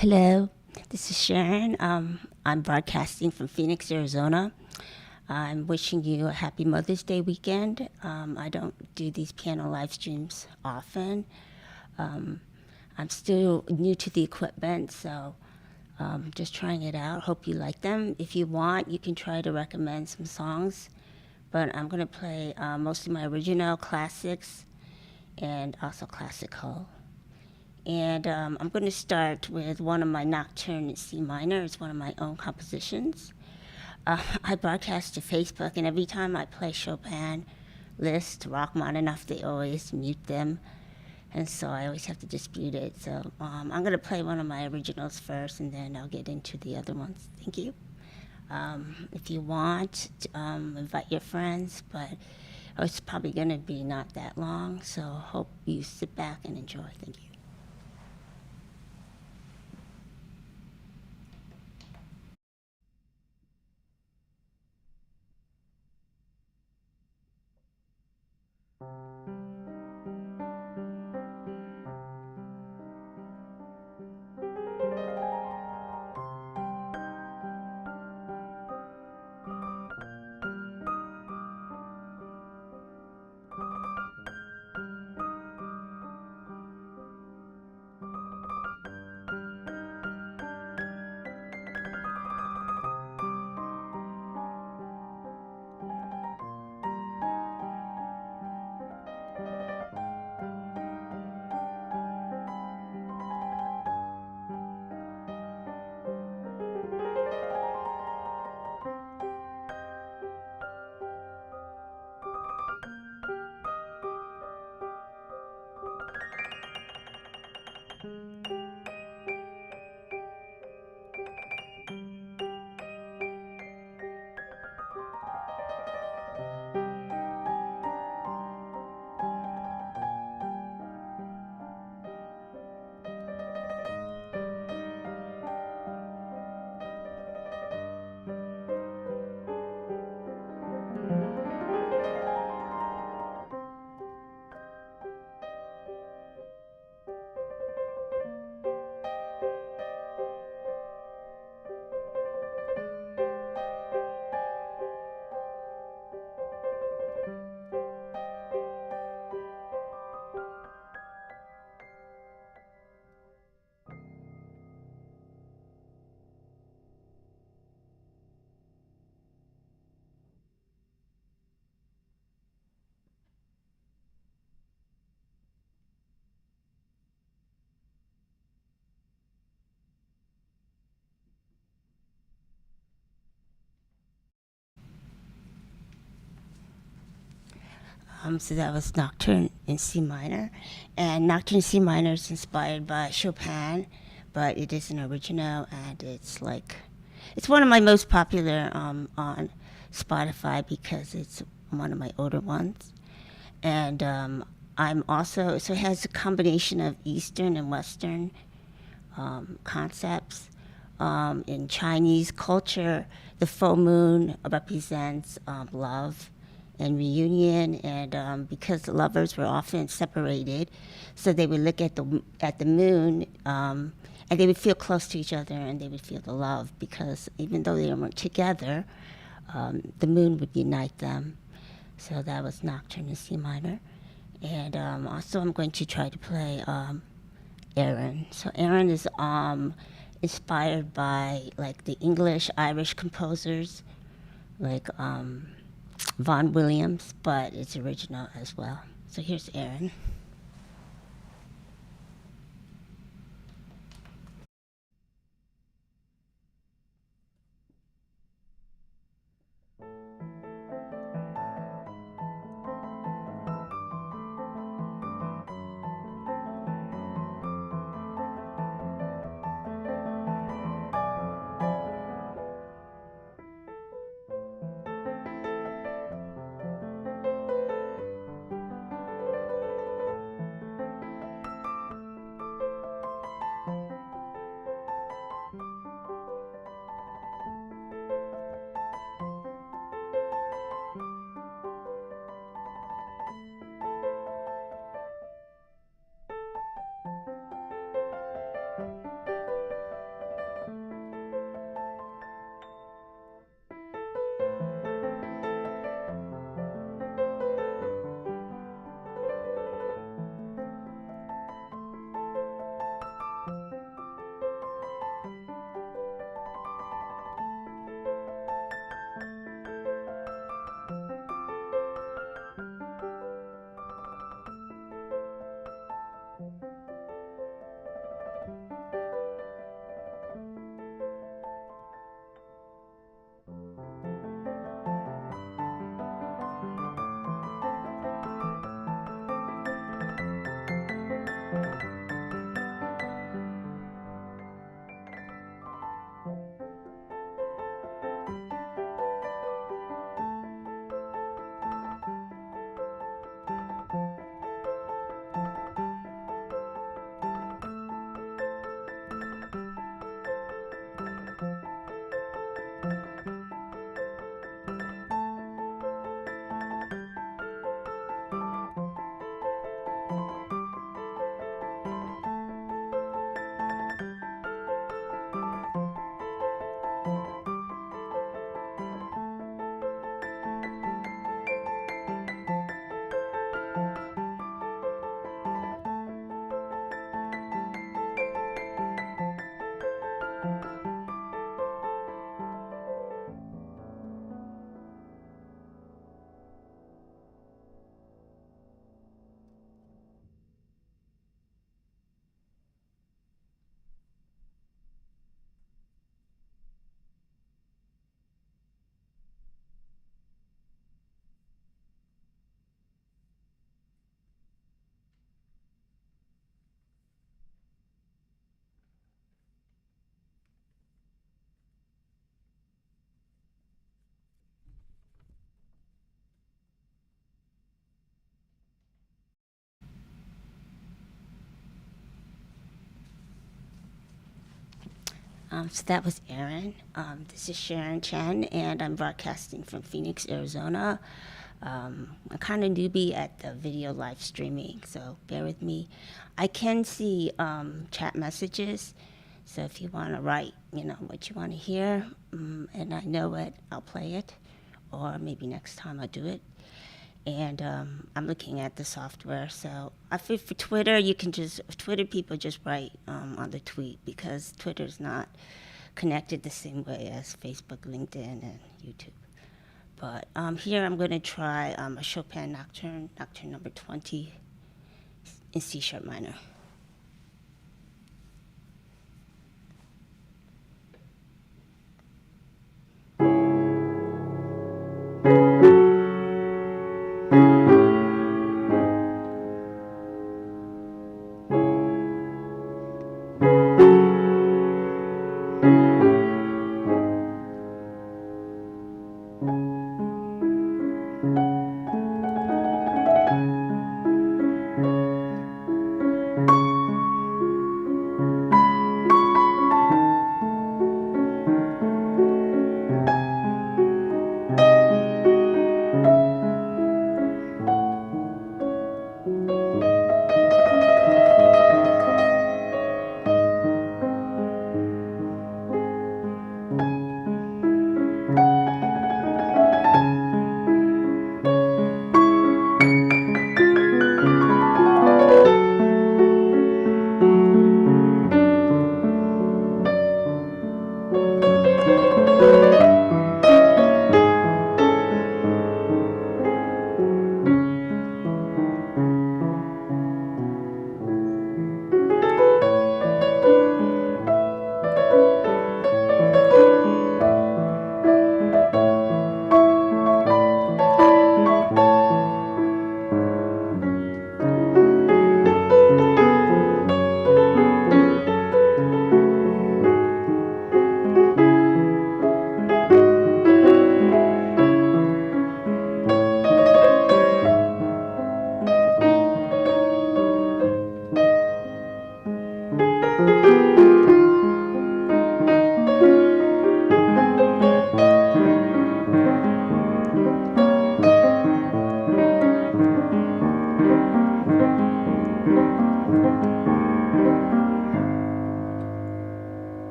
Hello, this is Sharon. I'm broadcasting from Phoenix, Arizona. I'm wishing you a happy Mother's Day weekend. I don't do these piano live streams often. Um, I'm still new to the equipment, so just trying it out. Hope you like them. If you want, you can try to recommend some songs, but I'm going to play mostly my original classics and also classical. And I'm going to start with one of my Nocturne in C minor. It's one of my own compositions. I broadcast to Facebook, and every time I play Chopin, Liszt, Rachmaninov, they always mute them. And so I always have to dispute it. So I'm going to play one of my originals first, and then I'll get into the other ones. Thank you. If you want, invite your friends, but it's probably going to be not that long. So hope you sit back and enjoy. Thank you. So that was Nocturne in C minor. And Nocturne in C minor is inspired by Chopin, but it is an original, and it's one of my most popular on Spotify because it's one of my older ones. And I'm also, so it has a combination of Eastern and Western concepts. In Chinese culture, the full moon represents love and reunion, and because lovers were often separated, so they would look at the moon, and they would feel close to each other, and they would feel the love because even though they weren't together, the moon would unite them. So that was Nocturne in C minor, and also I'm going to try to play Aaron. So Aaron is inspired by like the English Irish composers like Vaughan Williams, but it's original as well. So here's Aaron. So that was Aaron. This is Sharon Chen, and I'm broadcasting from Phoenix, Arizona. I'm kind of newbie at the video live streaming, so bear with me. I can see chat messages, so if you want to write, what you want to hear, and I know it, I'll play it, or maybe next time I'll do it. And I'm looking at the software, so I think for Twitter, Twitter people just write on the tweet, because Twitter's not connected the same way as Facebook, LinkedIn, and YouTube. But here I'm going to try a Chopin Nocturne, Nocturne number 20 in C sharp minor.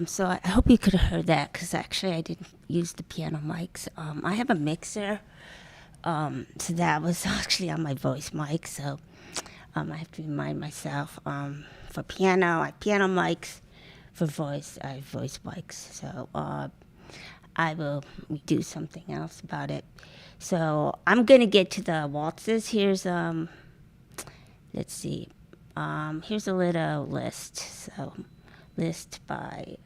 So I hope you could have heard that, because actually I didn't use the piano mics. I have a mixer, so that was actually on my voice mic, so I have to remind myself, for piano, I have piano mics. For voice, I have voice mics. So I will do something else about it. So I'm going to get to the waltzes. Here's, let's see, here's a little Liszt. So Liszt by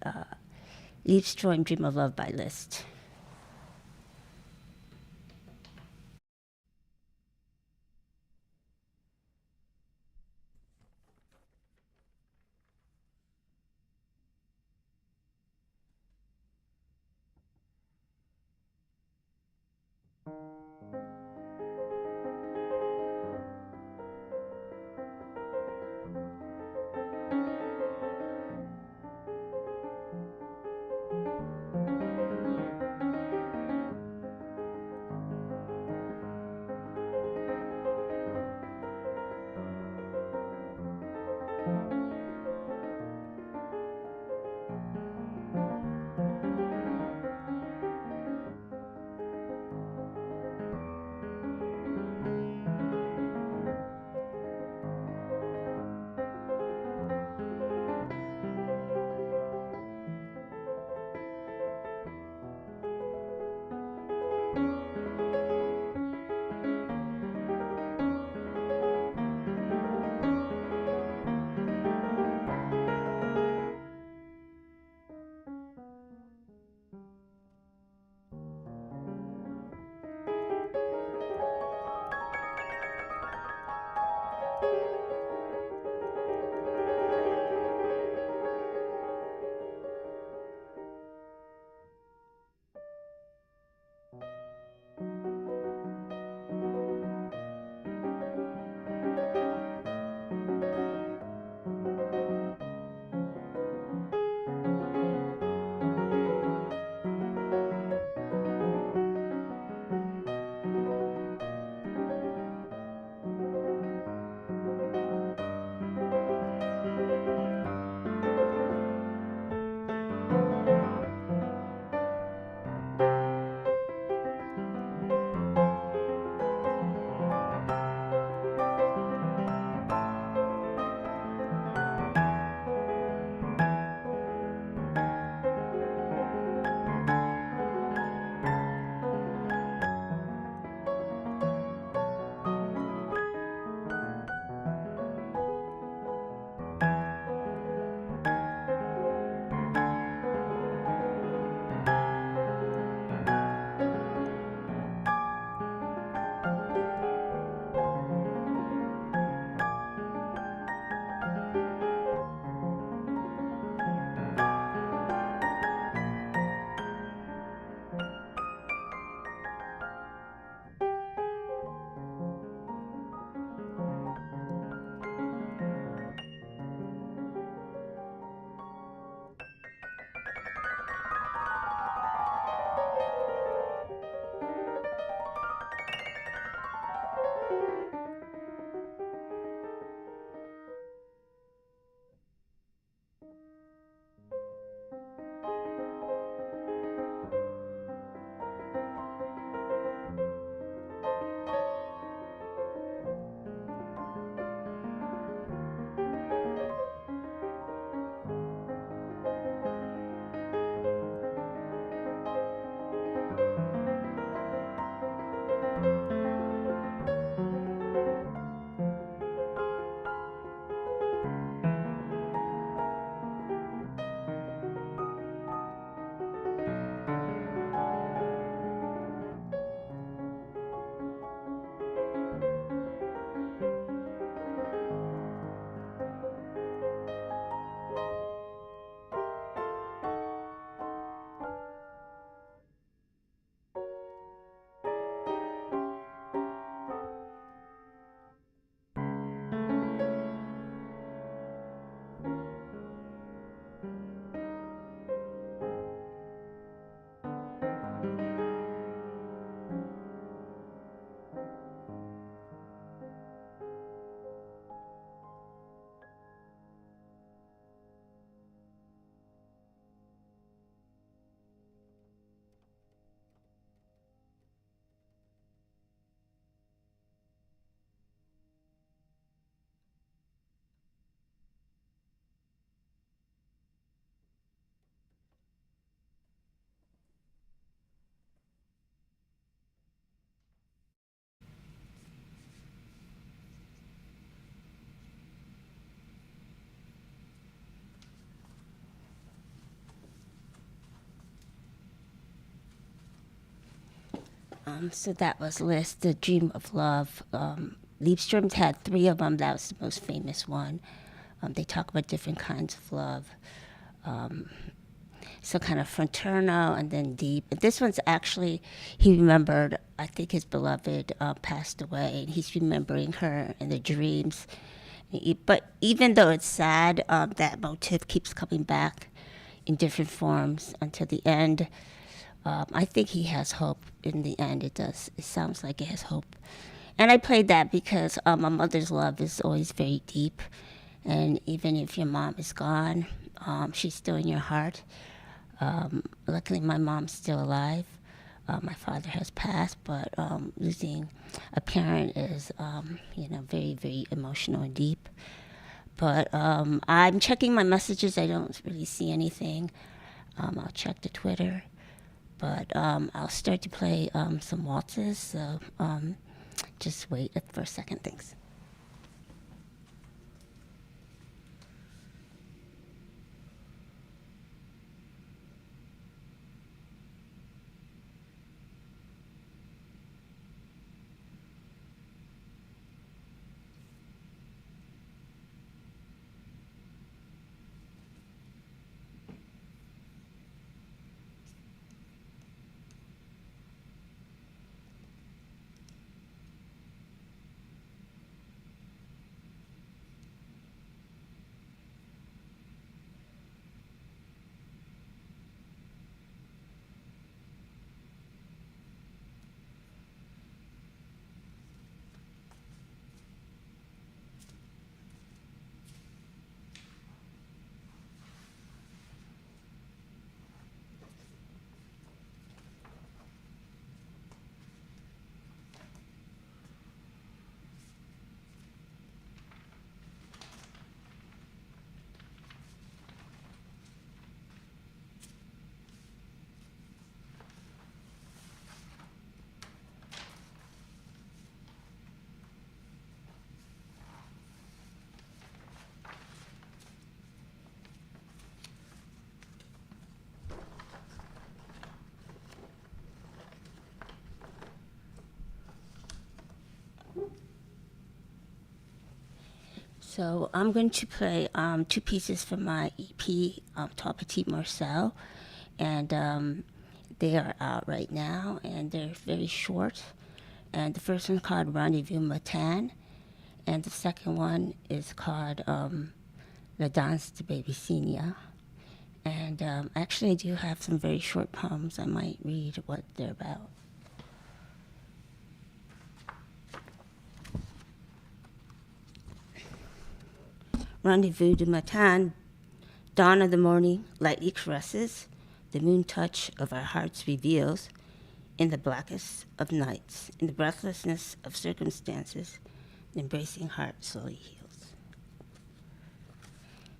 Liszt, Dream of Love by Liszt. So that was Liszt, The Dream of Love. Liebstrom's had three of them. That was the most famous one. They talk about different kinds of love. So kind of fraternal and then deep. But this one's actually, he remembered, I think his beloved passed away, and he's remembering her in the dreams. But even though it's sad, that motif keeps coming back in different forms until the end. I think he has hope in the end. It does. It sounds like it has hope. And I played that because my mother's love is always very deep. And even if your mom is gone, she's still in your heart. Luckily, my mom's still alive. My father has passed, but losing a parent is, very, very emotional and deep. But I'm checking my messages. I don't really see anything. I'll check the Twitter. But I'll start to play some waltzes, so just wait for a second. Thanks. So I'm going to play two pieces from my EP, Trois, petits, morceaux, and they are out right now, and they're very short. And the first one's called Rendezvous, Matin, and the second one is called danse, bébé, cygne. And actually, I do have some very short poems. I might read what they're about. Rendezvous du matin, dawn of the morning lightly caresses, the moon touch of our hearts reveals, in the blackest of nights, in the breathlessness of circumstances, the embracing heart slowly heals.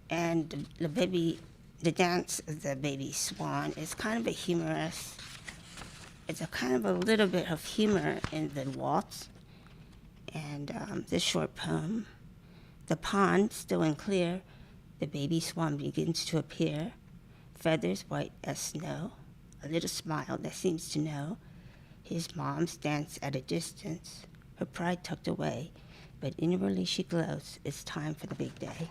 And the dance of the baby swan is kind of a humorous, it's a kind of a little bit of humor in the waltz. And this short poem, the pond still and clear, the baby swan begins to appear, feathers white as snow, a little smile that seems to know. His mom stands at a distance, her pride tucked away, but inwardly she glows. It's time for the big day.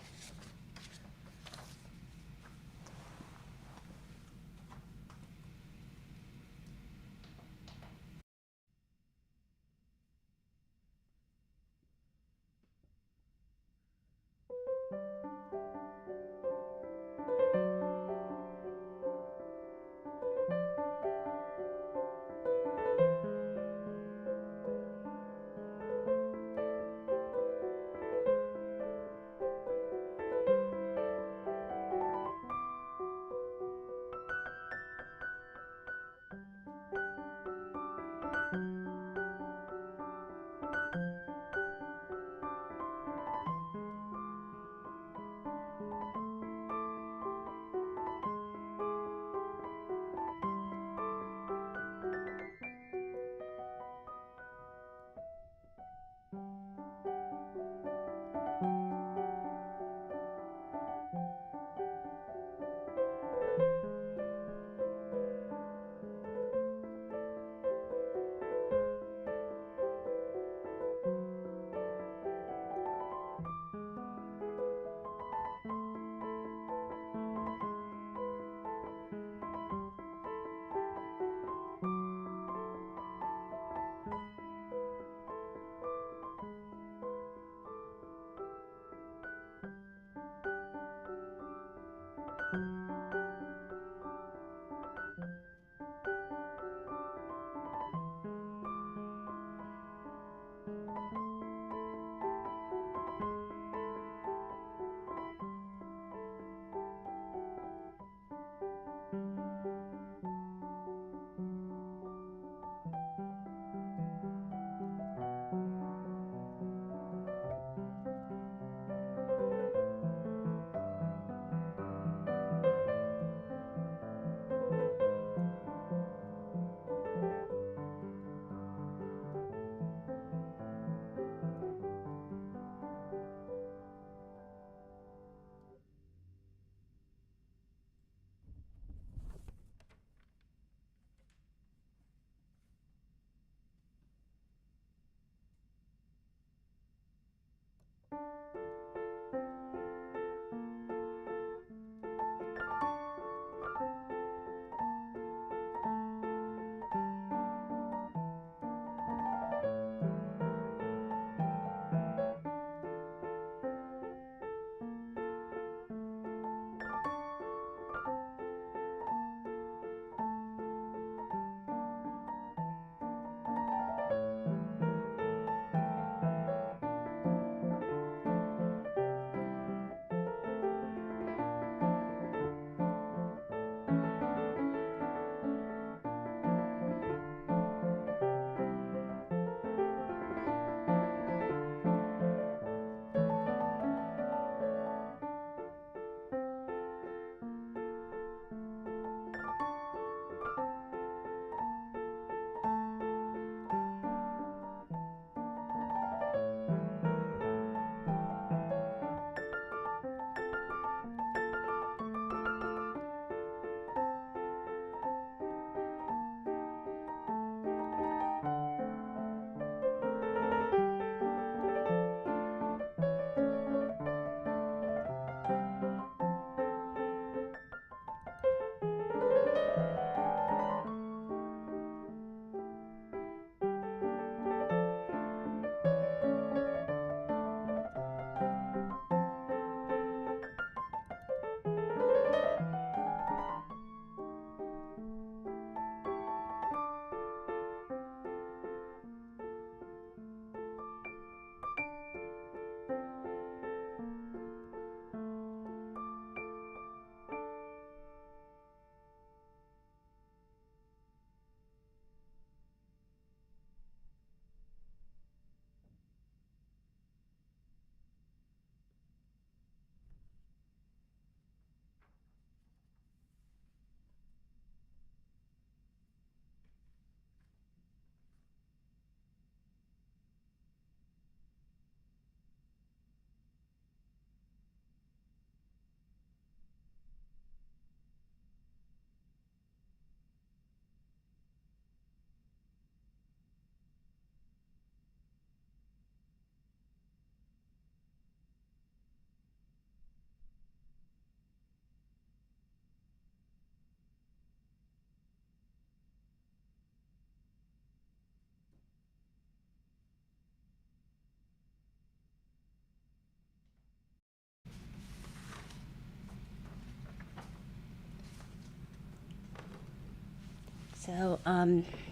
So,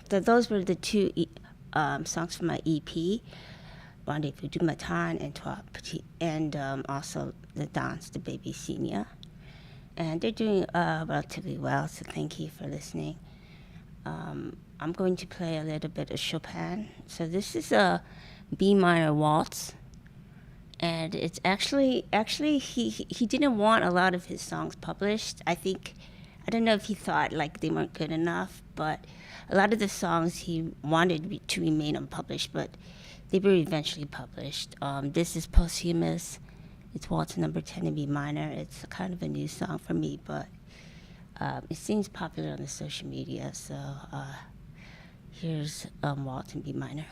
those were the two songs from my EP, Rendezvous du Matin and Trois, petits, and also the danse, the bébé, cygne. And they're doing relatively well, so thank you for listening. I'm going to play a little bit of Chopin. So this is a B minor waltz, and it's actually he didn't want a lot of his songs published. I don't know if he thought like they weren't good enough, but a lot of the songs he wanted to remain unpublished, but they were eventually published. This is posthumous. It's Waltz number 10 in B minor. It's kind of a new song for me, but it seems popular on the social media, so here's Waltz in B minor.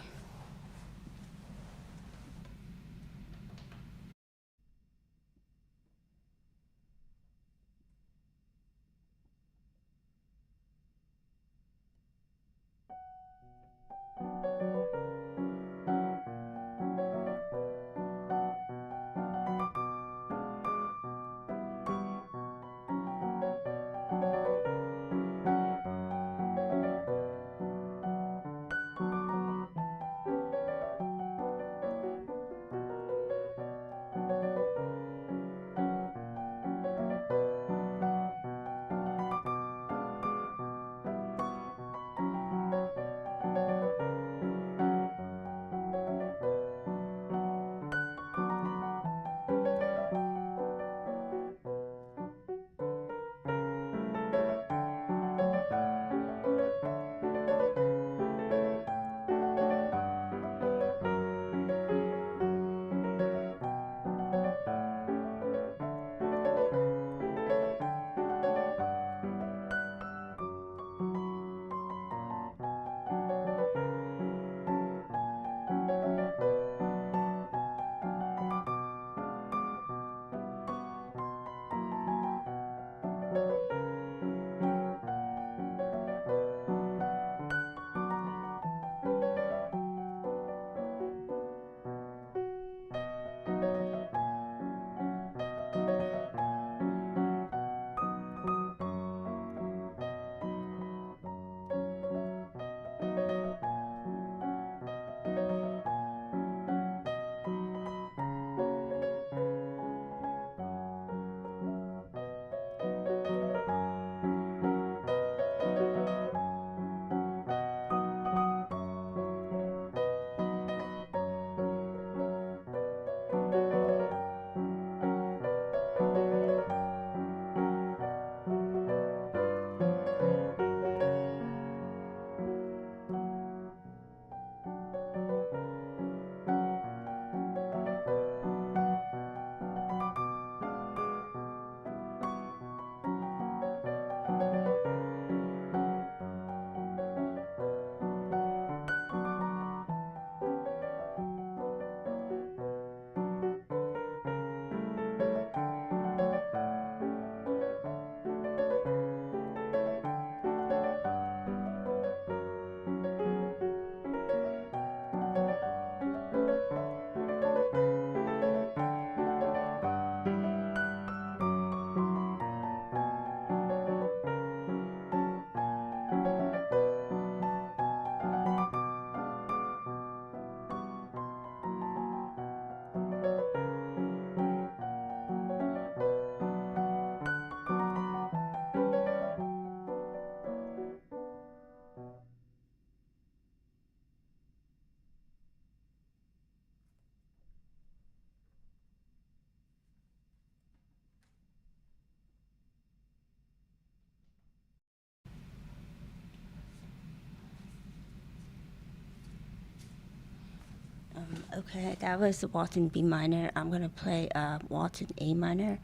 Okay, that was the Waltz in B minor. I'm gonna play Waltz in A minor,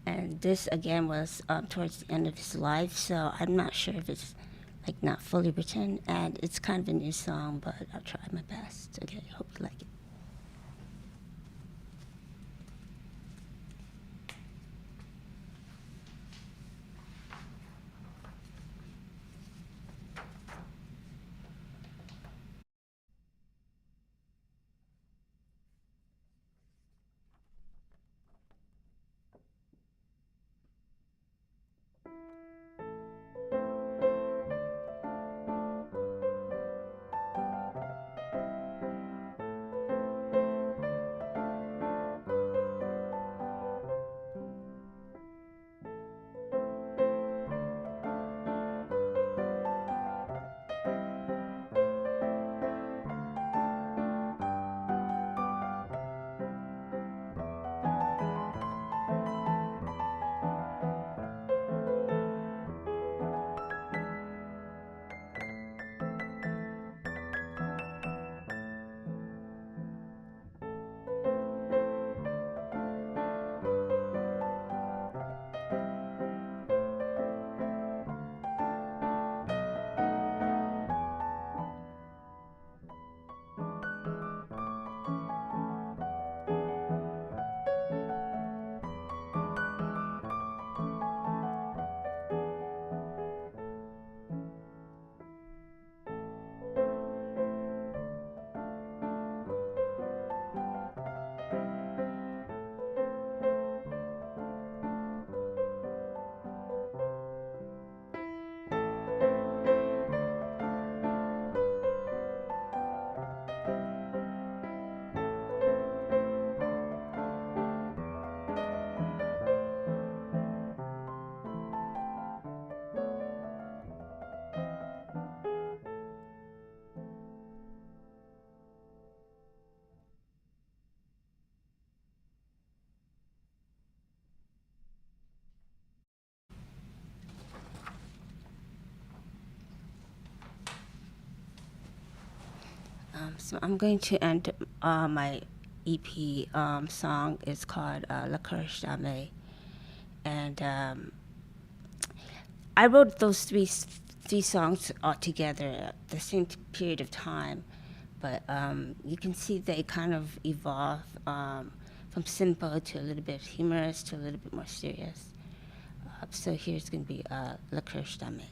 and this again was towards the end of his life, so I'm not sure if it's like not fully written, and it's kind of a new song, but I'll try my best. Okay, hope you like it. So I'm going to end my EP song. It's called Relaxation. And I wrote those three songs all together at the same period of time. But you can see they kind of evolve from simple to a little bit humorous to a little bit more serious. So here's going to be Relaxation.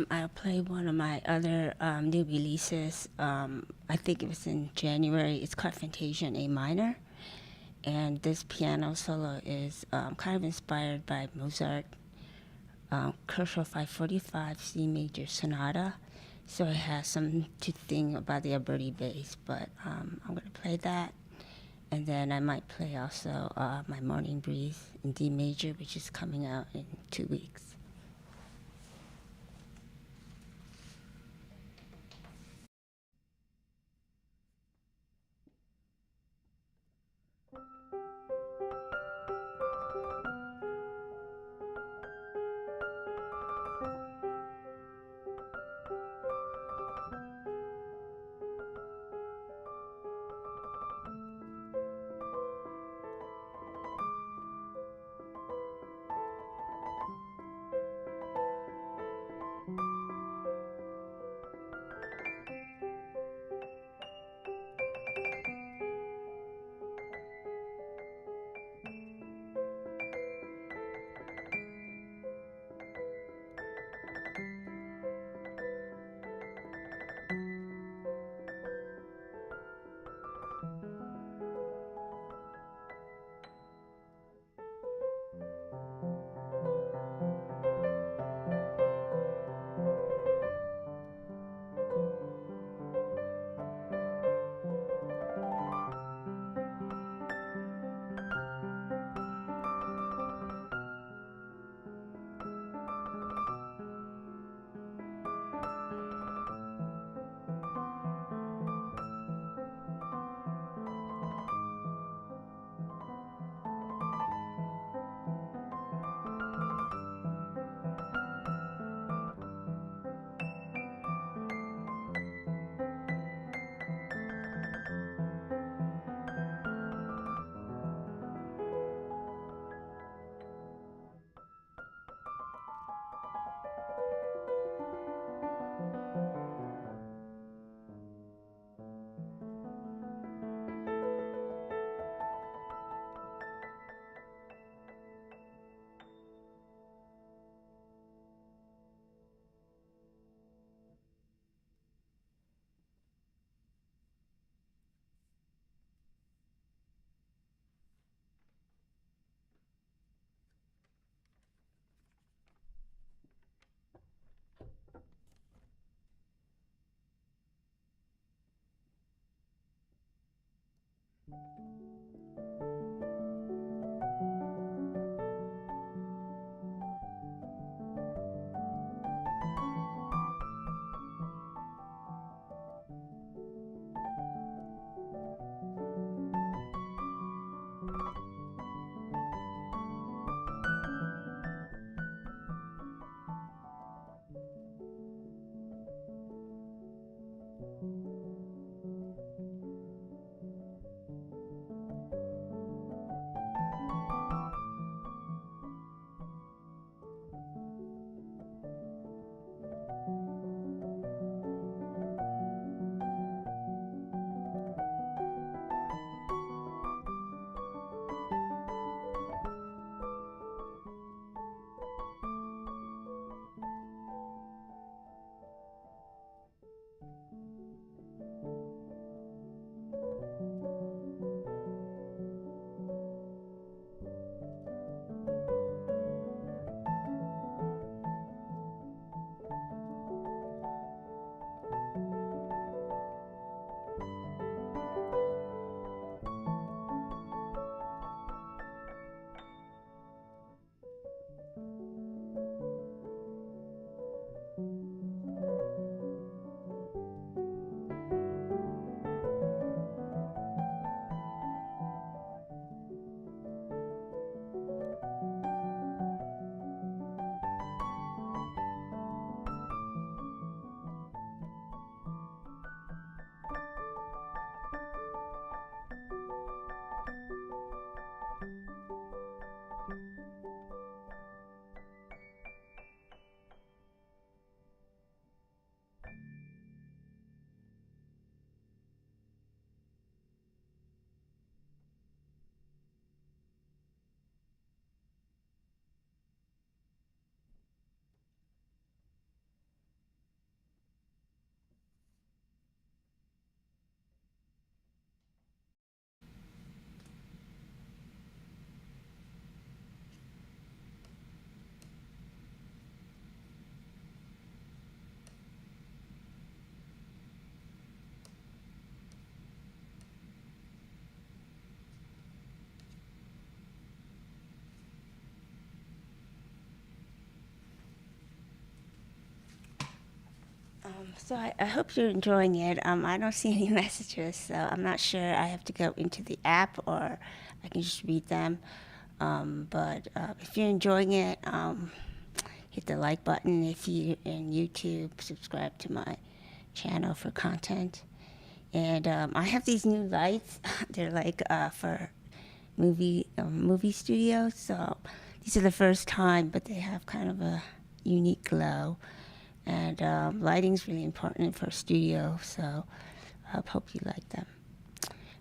I'll play one of my other new releases. I think it was in January. It's called Fantasia in A minor. And this piano solo is kind of inspired by Mozart, Kershaw 545 C major sonata. So it has some to think about the Alberti bass, but I'm going to play that. And then I might play also my Morning Breeze in D major, which is coming out in 2 weeks. So I hope you're enjoying it. I don't see any messages, so I'm not sure. I have to go into the app or I can just read them. But if you're enjoying it, hit the like button. If you're in YouTube, subscribe to my channel for content. And I have these new lights. They're like for movie studios. So these are the first time, but they have kind of a unique glow. And lighting's really important for a studio, so I hope you like them.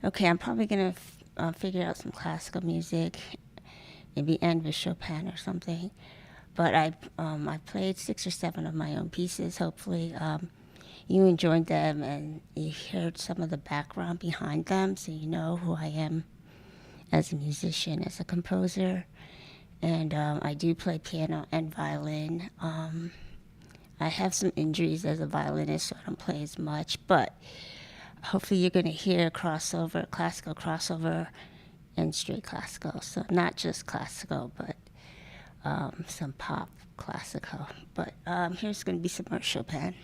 Okay, I'm probably gonna figure out some classical music, maybe end with Chopin or something. But I played 6 or 7 of my own pieces. Hopefully, you enjoyed them and you heard some of the background behind them, so you know who I am as a musician, as a composer. And I do play piano and violin. I have some injuries as a violinist, so I don't play as much, but hopefully you're going to hear crossover, classical crossover, and straight classical. So not just classical, but some pop classical. But here's going to be some more Chopin.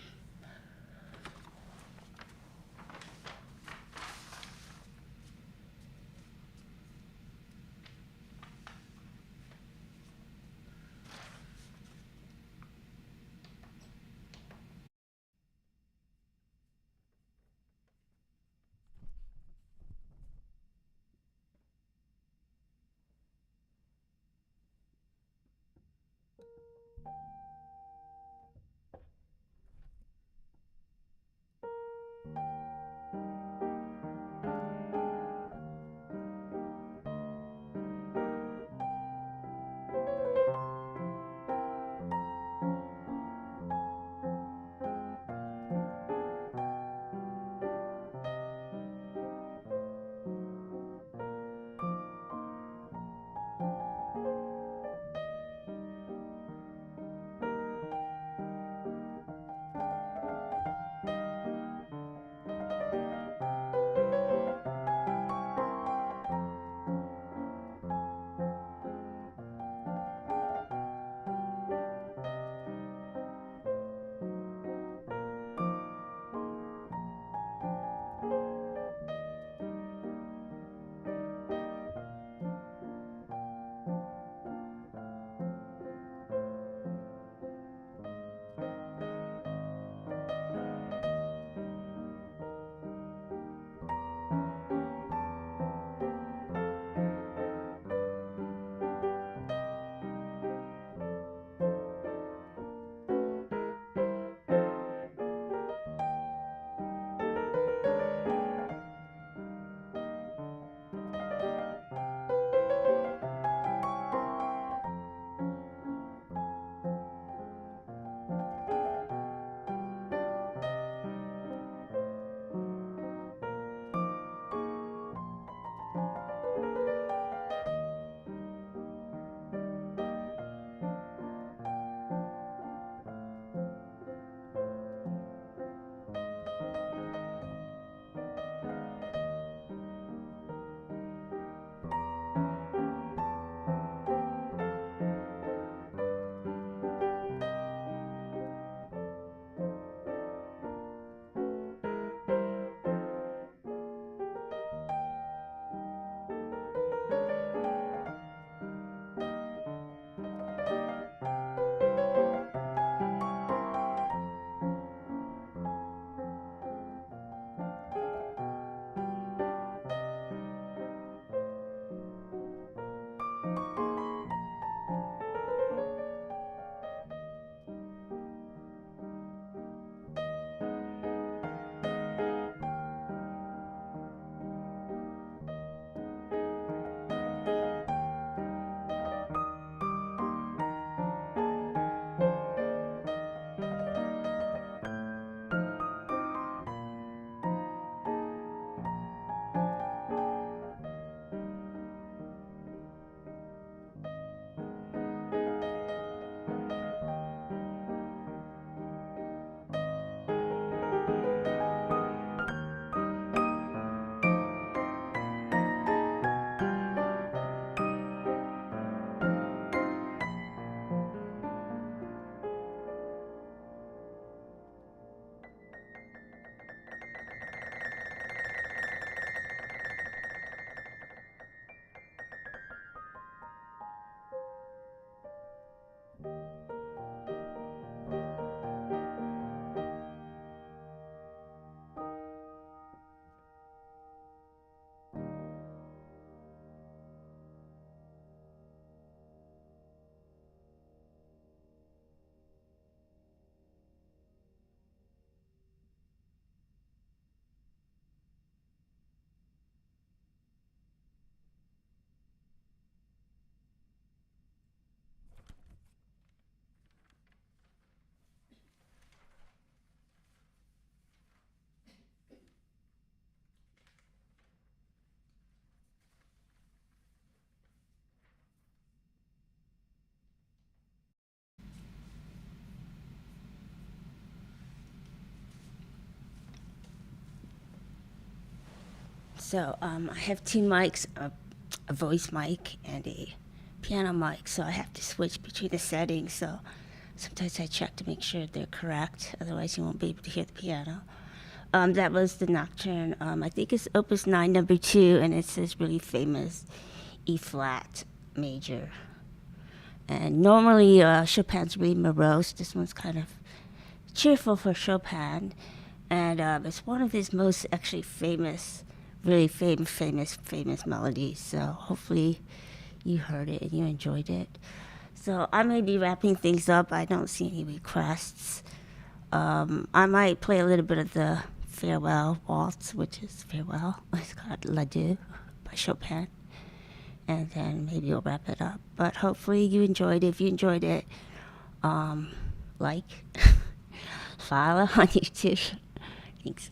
I have two mics, a voice mic and a piano mic, so I have to switch between the settings. So sometimes I check to make sure they're correct, otherwise you won't be able to hear the piano. That was the Nocturne. I think it's Opus 9, number 2, and it's this really famous E-flat major. And normally Chopin's really morose. This one's kind of cheerful for Chopin. And it's one of his most actually famous, really famous melodies. So hopefully you heard it and you enjoyed it. So I may be wrapping things up. I don't see any requests. I might play a little bit of the Farewell Waltz, which is Farewell. It's called L'Adieu by Chopin. And then maybe we'll wrap it up. But hopefully you enjoyed it. If you enjoyed it, like, follow on YouTube. Thanks.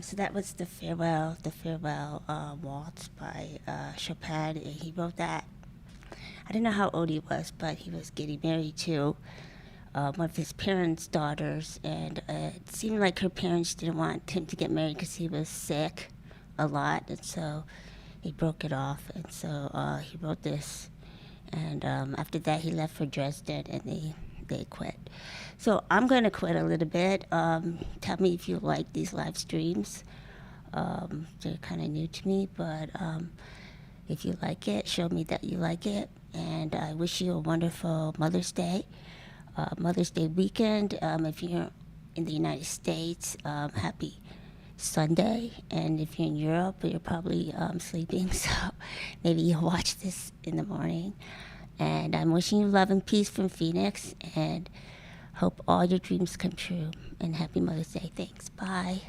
So that was the farewell waltz by Chopin. And he wrote that. I don't know how old he was, but he was getting married to one of his parents' daughters, and it seemed like her parents didn't want him to get married because he was sick a lot, and so he broke it off. And so he wrote this, and after that he left for Dresden, and they quit. So I'm going to quit a little bit. Tell me if you like these live streams. They're kind of new to me, but if you like it, show me that you like it. And I wish you a wonderful Mother's Day weekend. If you're in the United States, happy Sunday. And if you're in Europe, you're probably sleeping, so maybe you'll watch this in the morning. And I'm wishing you love and peace from Phoenix, and hope all your dreams come true. And happy Mother's Day. Thanks. Bye.